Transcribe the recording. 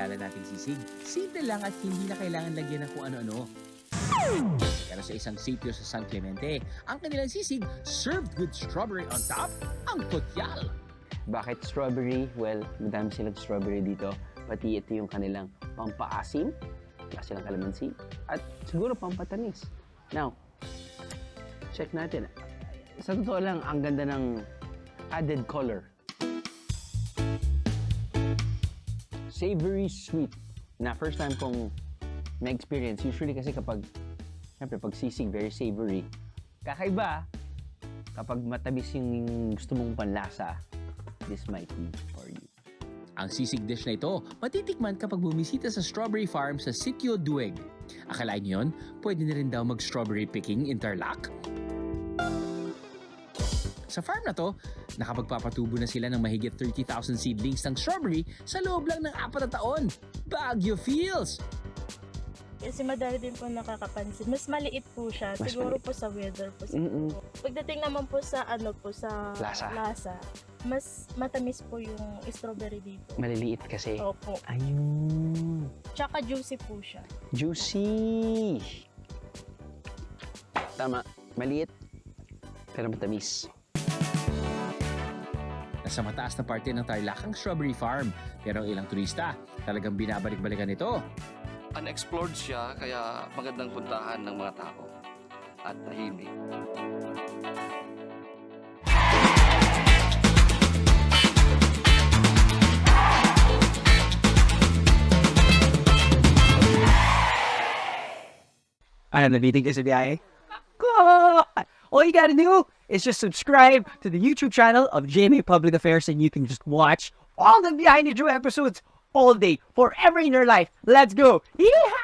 kilala nating sisig, simple lang at hindi na kailangan lagyan ng kung ano-ano. Pero sa isang sitio sa San Clemente, ang kanilang sisig served with strawberry on top, ang putyal. Bakit strawberry? Well, madami silang strawberry dito. Pati ito yung kanilang pampaasim, wala silang kalamansi, at siguro pampatamis. Now, check natin. Sa totoo lang, ang ganda ng added color. Savory sweet. Na first time kong na-experience. Usually kasi kapag, syempre pag sisig, very savory. Kakaiba, kapag matamis yung gusto mong panlasa, this might be for you. Ang sisig dish na ito, matitikman kapag bumisita sa strawberry farm sa Sitio Dueg. Akalain niyo yun, pwede na rin daw mag-strawberry picking in Tarlac? Sa farm na to, nakapagpapatubo na sila ng mahigit 30,000 seedlings ng strawberry sa loob lang ng 4 na taon. Baguio feels! Kasi madami din po nakakapansin. Mas maliit po siya. Siguro po sa weather po. Pagdating naman po sa sa lasa, mas matamis po yung strawberry dito. Maliliit kasi. Opo. Ayun. Tsaka juicy po siya. Juicy! Tama. Maliit, pero matamis. Nasa mataas na parte ng Tarlac ang strawberry farm, pero ang ilang turista talagang binabalik-balikan ito. Unexplored siya, kaya magandang puntahan ng mga tao at tahimik. Ano, nabitig ka sa Biyahe? God! All you gotta do is just subscribe to the YouTube channel of GMA Public Affairs and you can just watch all the Biyahe Drew episodes all day, forever in your life. Let's go! Yeehaw!